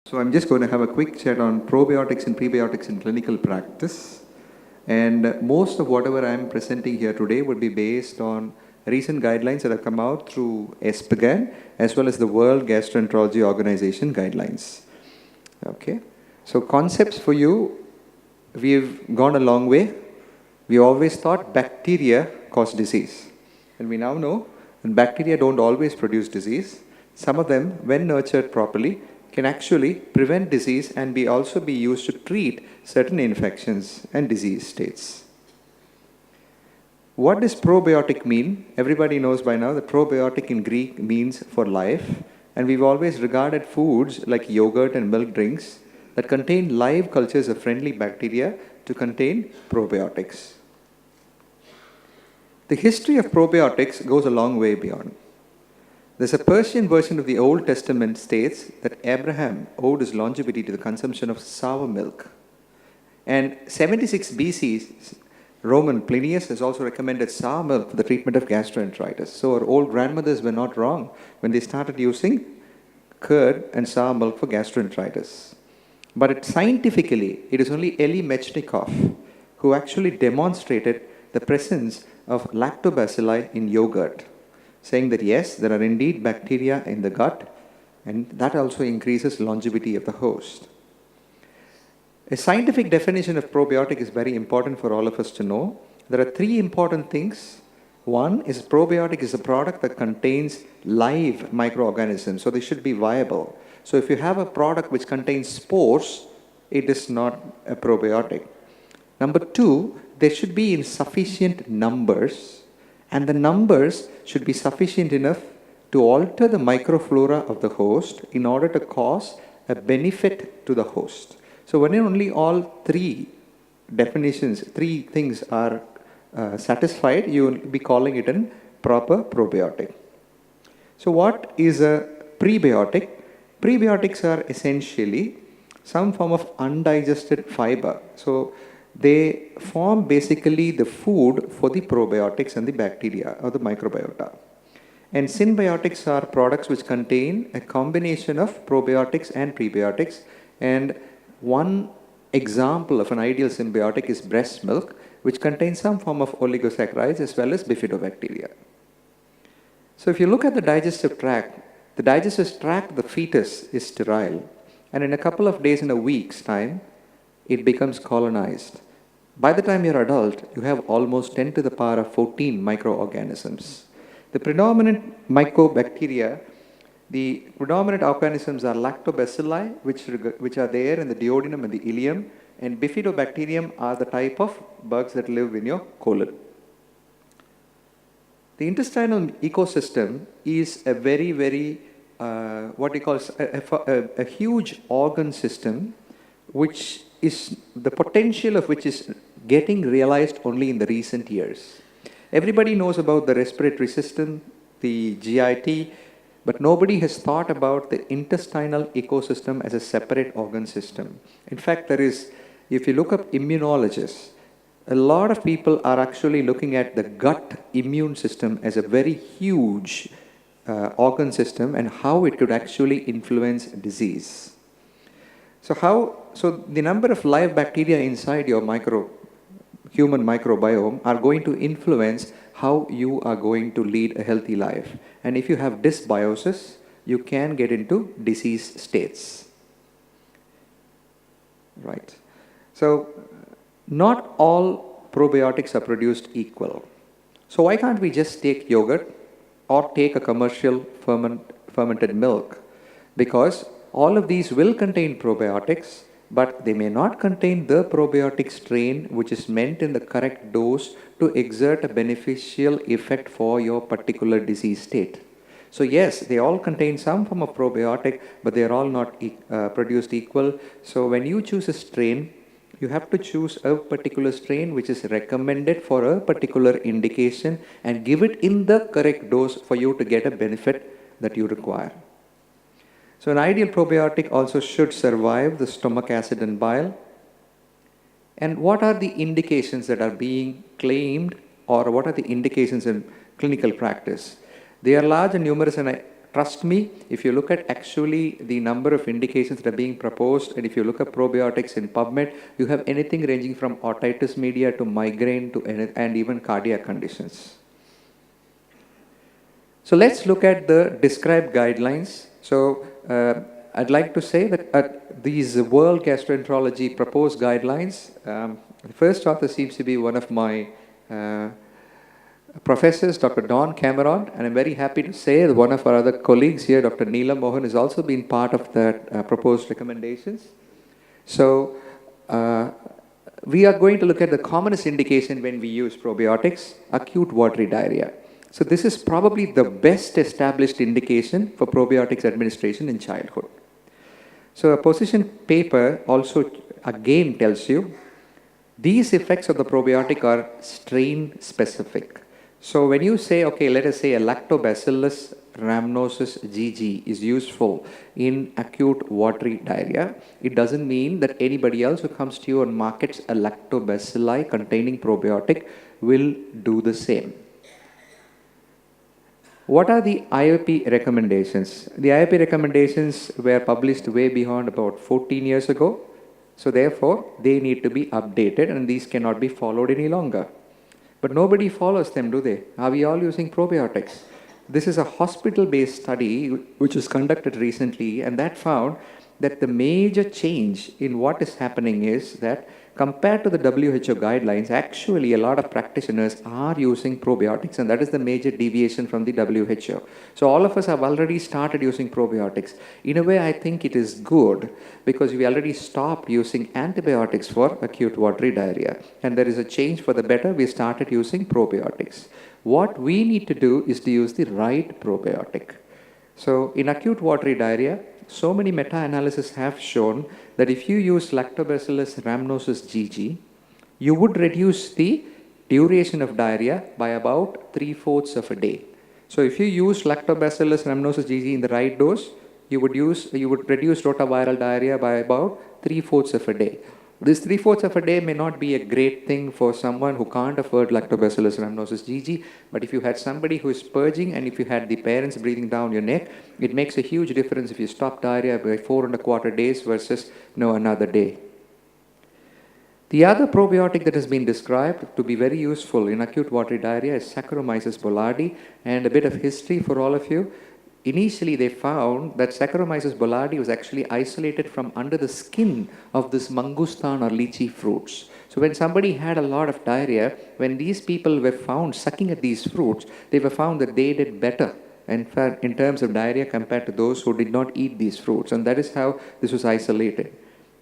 So I'm just going to have a quick chat on probiotics and prebiotics in clinical practice. And most of whatever I'm presenting here today would be based on recent guidelines that have come out through ESPGHAN as well as the World Gastroenterology Organization guidelines. Okay. So concepts for you, we've gone a long way. We always thought bacteria cause disease. And we now know that bacteria don't always produce disease. Some of them, when nurtured properly, can actually prevent disease and also be used to treat certain infections and disease states. What does probiotic mean? Everybody knows by now that probiotic in Greek means for life, and we've always regarded foods like yogurt and milk drinks that contain live cultures of friendly bacteria to contain probiotics. The history of probiotics goes a long way beyond. There's a Persian version of the Old Testament states that Abraham owed his longevity to the consumption of sour milk. And 76 BC, Roman Plinius has also recommended sour milk for the treatment of gastroenteritis. So our old grandmothers were not wrong when they started using curd and sour milk for gastroenteritis. But scientifically, it is only Eli Mechnikov who actually demonstrated the presence of Lactobacilli in yogurt, saying that yes, there are indeed bacteria in the gut, and that also increases longevity of the host. A scientific definition of probiotic is very important for all of us to know. There are three important things. One is probiotic is a product that contains live microorganisms, so they should be viable. So if you have a product which contains spores, it is not a probiotic. Number two, they should be in sufficient numbers, and the numbers should be sufficient enough to alter the microflora of the host in order to cause a benefit to the host. So when only all three definitions, three things are satisfied, you will be calling it a proper probiotic. So what is a prebiotic? Prebiotics are essentially some form of undigested fiber. So they form basically the food for the probiotics and the bacteria or the microbiota. And symbiotics are products which contain a combination of probiotics and prebiotics. And one example of an ideal symbiotic is breast milk, which contains some form of oligosaccharides as well as bifidobacteria. So if you look at the digestive tract of the fetus is sterile. And in a couple of days, in a week's time, it becomes colonized. By the time you're adult, you have almost 10 to the power of 14 microorganisms. The predominant mycobacteria, the predominant organisms are Lactobacilli, which are there in the duodenum and the ileum, and bifidobacterium are the type of bugs that live in your colon. The intestinal ecosystem is a very, very, what we call a huge organ system, which is the potential of which is getting realized only in the recent years. Everybody knows about the respiratory system, the GIT, but nobody has thought about the intestinal ecosystem as a separate organ system. In fact, if you look up immunologists, a lot of people are actually looking at the gut immune system as a very huge organ system and how it could actually influence disease. So the number of live bacteria inside your human microbiome are going to influence how you are going to lead a healthy life. And if you have dysbiosis, you can get into disease states. Right. So not all probiotics are produced equal. So why can't we just take yogurt or take a commercial fermented milk? Because all of these will contain probiotics, but they may not contain the probiotic strain which is meant in the correct dose to exert a beneficial effect for your particular disease state. So yes, they all contain some form of probiotic, but they are all not produced equal. So when you choose a strain, you have to choose a particular strain which is recommended for a particular indication and give it in the correct dose for you to get a benefit that you require. So an ideal probiotic also should survive the stomach acid and bile. And what are the indications that are being claimed, or what are the indications in clinical practice? They are large and numerous, and trust me, if you look at actually the number of indications that are being proposed, and if you look at probiotics in PubMed, you have anything ranging from otitis media to migraine to and even cardiac conditions. So let's look at the described guidelines. So I'd like to say that these World Gastroenterology proposed guidelines, the first author seems to be one of my professors, Dr. Don Cameron, and I'm very happy to say that one of our other colleagues here, Dr. Neela Mohan, has also been part of that proposed recommendations. So we are going to look at the commonest indication when we use probiotics, acute watery diarrhea. So this is probably the best established indication for probiotics administration in childhood. So a position paper also again tells you these effects of the probiotic are strain specific. So when you say, okay, let us say a Lactobacillus rhamnosus GG is useful in acute watery diarrhea, it doesn't mean that anybody else who comes to you and markets a Lactobacilli containing probiotic will do the same. What are the IOP recommendations? The IOP recommendations were published way beyond about 14 years ago. So therefore, they need to be updated and these cannot be followed any longer. But nobody follows them, do they? Are we all using probiotics? This is a hospital-based study which was conducted recently, and that found that the major change in what is happening is that compared to the WHO guidelines, actually a lot of practitioners are using probiotics, and that is the major deviation from the WHO. So all of us have already started using probiotics. In a way, I think it is good because we already stopped using antibiotics for acute watery diarrhea, and there is a change for the better. We started using probiotics. What we need to do is to use the right probiotic. So in acute watery diarrhea, so many meta-analyses have shown that if you use Lactobacillus rhamnosus GG, you would reduce the duration of diarrhea by about 3/4 of a day. So if you use Lactobacillus rhamnosus GG in the right dose, you would reduce rotaviral diarrhea by about 3/4 of a day. This 3/4 of a day may not be a great thing for someone who can't afford Lactobacillus rhamnosus GG, but if you had somebody who is purging and if you had the parents breathing down your neck, it makes a huge difference if you stop diarrhea by 4¼ days versus another day. The other probiotic that has been described to be very useful in acute watery diarrhea is Saccharomyces boulardii, and a bit of history for all of you. Initially, they found that Saccharomyces boulardii was actually isolated from under the skin of this mangustan or lychee fruits. So when somebody had a lot of diarrhea, when these people were found sucking at these fruits, they were found that they did better in terms of diarrhea compared to those who did not eat these fruits. And that is how this was isolated.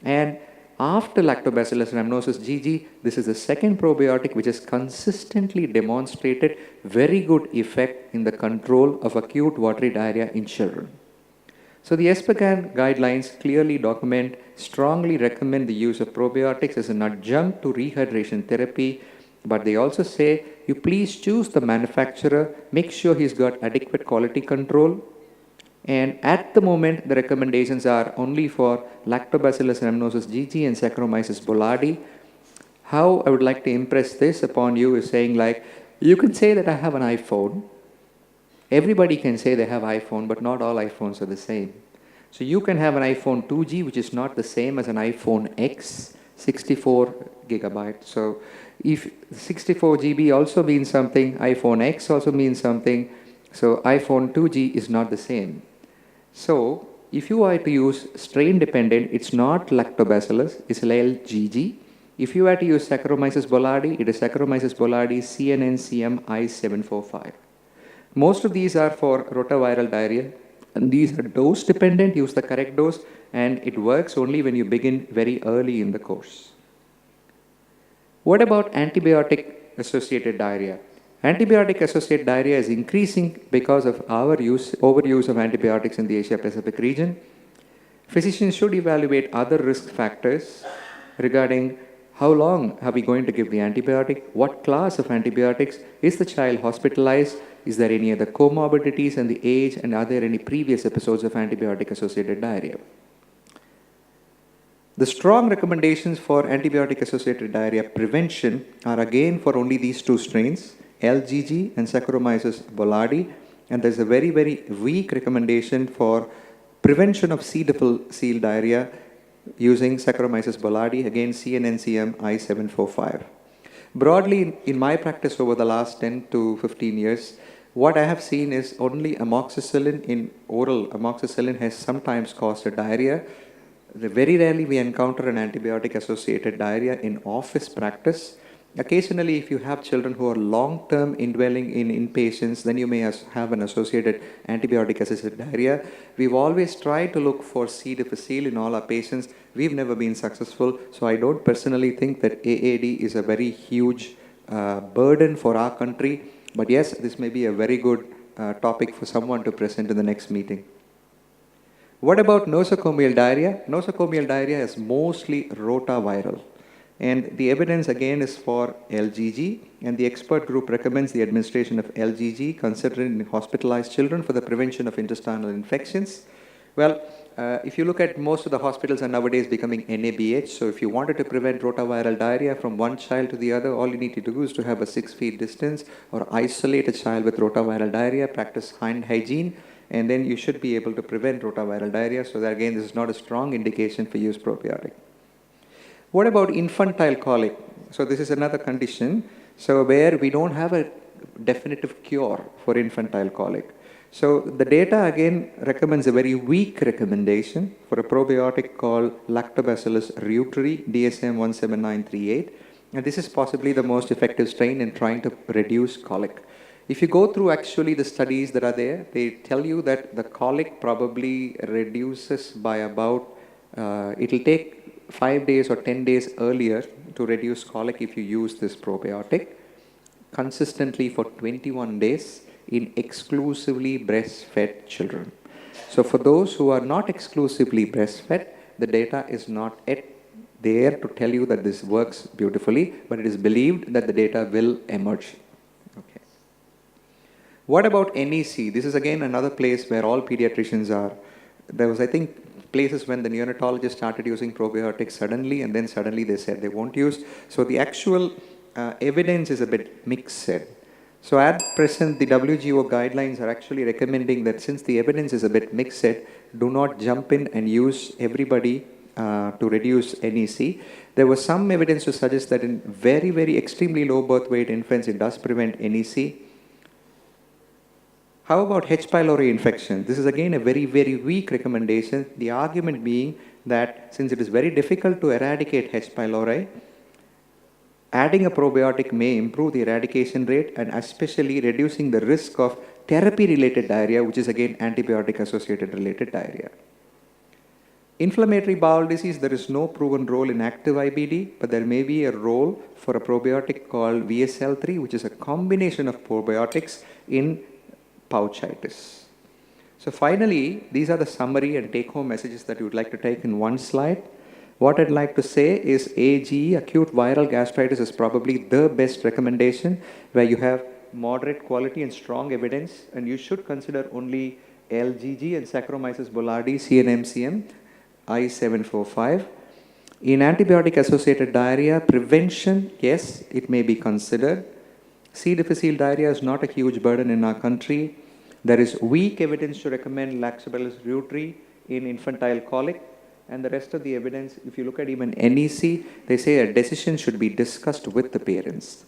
And after Lactobacillus rhamnosus GG, this is the second probiotic which has consistently demonstrated very good effect in the control of acute watery diarrhea in children. So the ESPGHAN guidelines clearly strongly recommend the use of probiotics as an adjunct to rehydration therapy, but they also say you please choose the manufacturer, make sure he's got adequate quality control. And at the moment, the recommendations are only for Lactobacillus rhamnosus GG and Saccharomyces boulardii. How I would like to impress this upon you is saying like, you can say that I have an iPhone. Everybody can say they have iPhone, but not all iPhones are the same. So you can have an iPhone 2G, which is not the same as an iPhone X, 64 gigabyte. So if 64 GB also means something, iPhone X also means something. So iPhone 2G is not the same. So if you are to use strain dependent, it's not Lactobacillus, it's LGG. If you are to use Saccharomyces boulardii, it is Saccharomyces boulardii CNNCM I745. Most of these are for rotaviral diarrhea, and these are dose dependent. Use the correct dose, and it works only when you begin very early in the course. What about antibiotic associated diarrhea? Antibiotic associated diarrhea is increasing because of our overuse of antibiotics in the Asia Pacific region. Physicians should evaluate other risk factors regarding how long are we going to give the antibiotic, what class of antibiotics, is the child hospitalized, is there any other comorbidities and the age, and are there any previous episodes of antibiotic associated diarrhea. The strong recommendations for antibiotic associated diarrhea prevention are again for only these two strains, LGG and Saccharomyces boulardii, And there's a very, very weak recommendation for prevention of C. difficile diarrhea using Saccharomyces boulardii, again CNNCM I745. Broadly, in my practice over the last 10 to 15 years, what I have seen is only amoxicillin in oral. Amoxicillin has sometimes caused a diarrhea. Very rarely we encounter an antibiotic-associated diarrhea in office practice. Occasionally, if you have children who are long-term indwelling in inpatients, then you may have an associated antibiotic-associated diarrhea. We've always tried to look for C. difficile in all our patients. We've never been successful, so I don't personally think that AAD is a very huge burden for our country. But yes, this may be a very good topic for someone to present in the next meeting. What about nosocomial diarrhea? Nosocomial diarrhea is mostly rotaviral. And the evidence again is for LGG, and the expert group recommends the administration of LGG considered in hospitalized children for the prevention of intestinal infections. Well, if you look at most of the hospitals are nowadays becoming NABH, so if you wanted to prevent rotaviral diarrhea from one child to the other, all you need to do is to have a 6 feet distance or isolate a child with rotaviral diarrhea, practice hand hygiene, and then you should be able to prevent rotaviral diarrhea. So that again, this is not a strong indication for use probiotic. What about infantile colic? So this is another condition, so where we don't have a definitive cure for infantile colic. So the data again recommends a very weak recommendation for a probiotic called Lactobacillus reuteri, DSM 17938. And this is possibly the most effective strain in trying to reduce colic. If you go through actually the studies that are there, they tell you that the colic probably reduces by about, it'll take 5 days or 10 days earlier to reduce colic if you use this probiotic consistently for 21 days in exclusively breastfed children. So for those who are not exclusively breastfed, the data is not yet there to tell you that this works beautifully, but it is believed that the data will emerge. Okay. What about NEC? This is again another place where all pediatricians are. There was, I think, places when the neonatologists started using probiotics suddenly, and then suddenly they said they won't use. So the actual evidence is a bit mixed. So at present, the WGO guidelines are actually recommending that since the evidence is a bit mixed, do not jump in and use everybody to reduce NEC. There was some evidence to suggest that in very, very extremely low birth weight infants, it does prevent NEC. How about H. pylori infection? This is again a very, very weak recommendation. The argument being that since it is very difficult to eradicate H. pylori, adding a probiotic may improve the eradication rate and especially reducing the risk of therapy-related diarrhea, which is again antibiotic-associated related diarrhea. Inflammatory bowel disease, there is no proven role in active IBD, but there may be a role for a probiotic called VSL3, which is a combination of probiotics in pouchitis. So finally, these are the summary and take-home messages that you would like to take in one slide. What I'd like to say is AGE, acute viral gastritis, is probably the best recommendation where you have moderate quality and strong evidence, and you should consider only LGG and Saccharomyces boulardii, CNMCM, I745. In antibiotic-associated diarrhea, prevention, yes, it may be considered. C. difficile diarrhea is not a huge burden in our country. There is weak evidence to recommend Lactobacillus reuteri in infantile colic. And the rest of the evidence, if you look at even NEC, they say a decision should be discussed with the parents.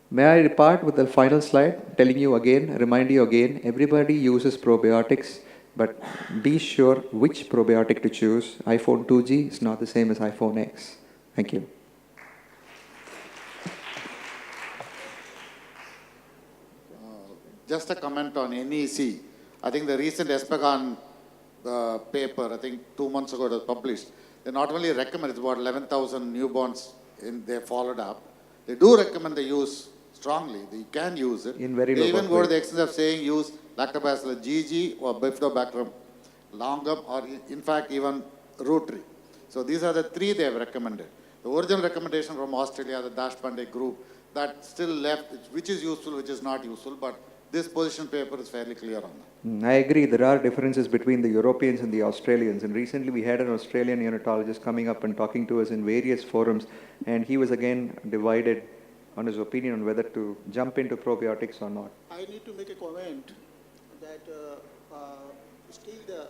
May I depart with the final slide, telling you again, remind you again, everybody uses probiotics, but be sure which probiotic to choose. iPhone 2G is not the same as iPhone X. Thank you. Just a comment on NEC. I think the recent Espegan paper, I think 2 months ago it was published, they not only recommend, it's about 11,000 newborns they followed up. They do recommend the use strongly. They can use it. In very low they even birth go to weight. the extent of saying use Lactobacillus GG or Bifidobacterium longum or in fact even reuteri. So these are the three they have recommended. The original recommendation from Australia, the Dashpande group, that still left, which is useful, which is not useful, but this position paper is fairly clear on that. I agree. There are differences between the Europeans and the Australians. And recently we had an Australian neonatologist coming up and talking to us in various forums. And he was again divided on his opinion on whether to jump into probiotics or not. I need to make a comment that still the.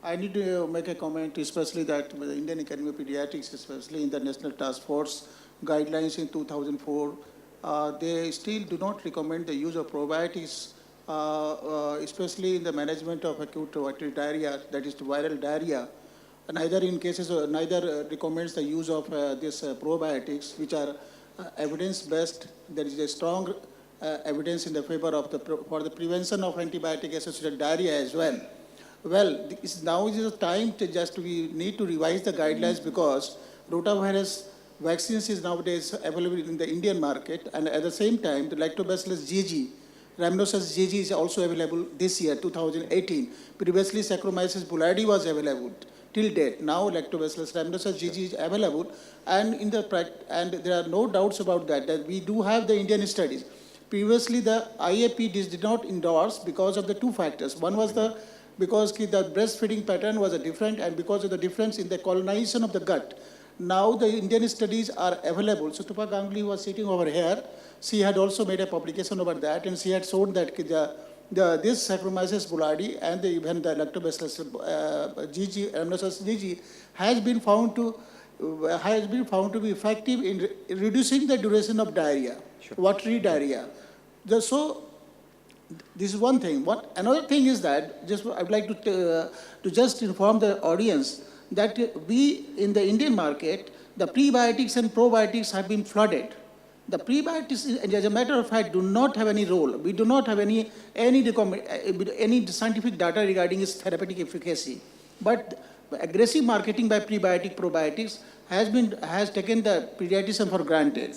I need to make a comment, especially that the Indian Academy of Pediatrics, especially in the National Task Force guidelines in 2004, they still do not recommend the use of probiotics, especially in the management of acute watery diarrhea, that is viral diarrhea. Neither in cases, neither recommends the use of this probiotics, which are evidence-based. There is a strong evidence in the favor of for the prevention of antibiotic-associated diarrhea as well. Well, now is the time to we need to revise the guidelines because rotavirus vaccines is nowadays available in the Indian market, and at the same time, the Lactobacillus GG, rhamnosus GG is also available this year, 2018. Previously, Saccharomyces boulardii was available till date. Now, Lactobacillus rhamnosus GG is available, and and there are no doubts about that we do have the Indian studies. Previously, the IAP did not endorse because of the two factors. One was because the breastfeeding pattern was different, and because of the difference in the colonization of the gut. Now the Indian studies are available. So Tupa Ganguly was sitting over here. She had also made a publication over that, and she had shown that this Saccharomyces boulardii and even the Lactobacillus GG, rhamnosus GG, has been found to be effective in reducing the duration of diarrhea, watery diarrhea. So this is one thing. Another thing is that I would like to just inform the audience that we in the Indian market, the prebiotics and probiotics have been flooded. The prebiotics, as a matter of fact, do not have any role. We do not have any scientific data regarding its therapeutic efficacy. But aggressive marketing by probiotics has taken the pediatrician for granted.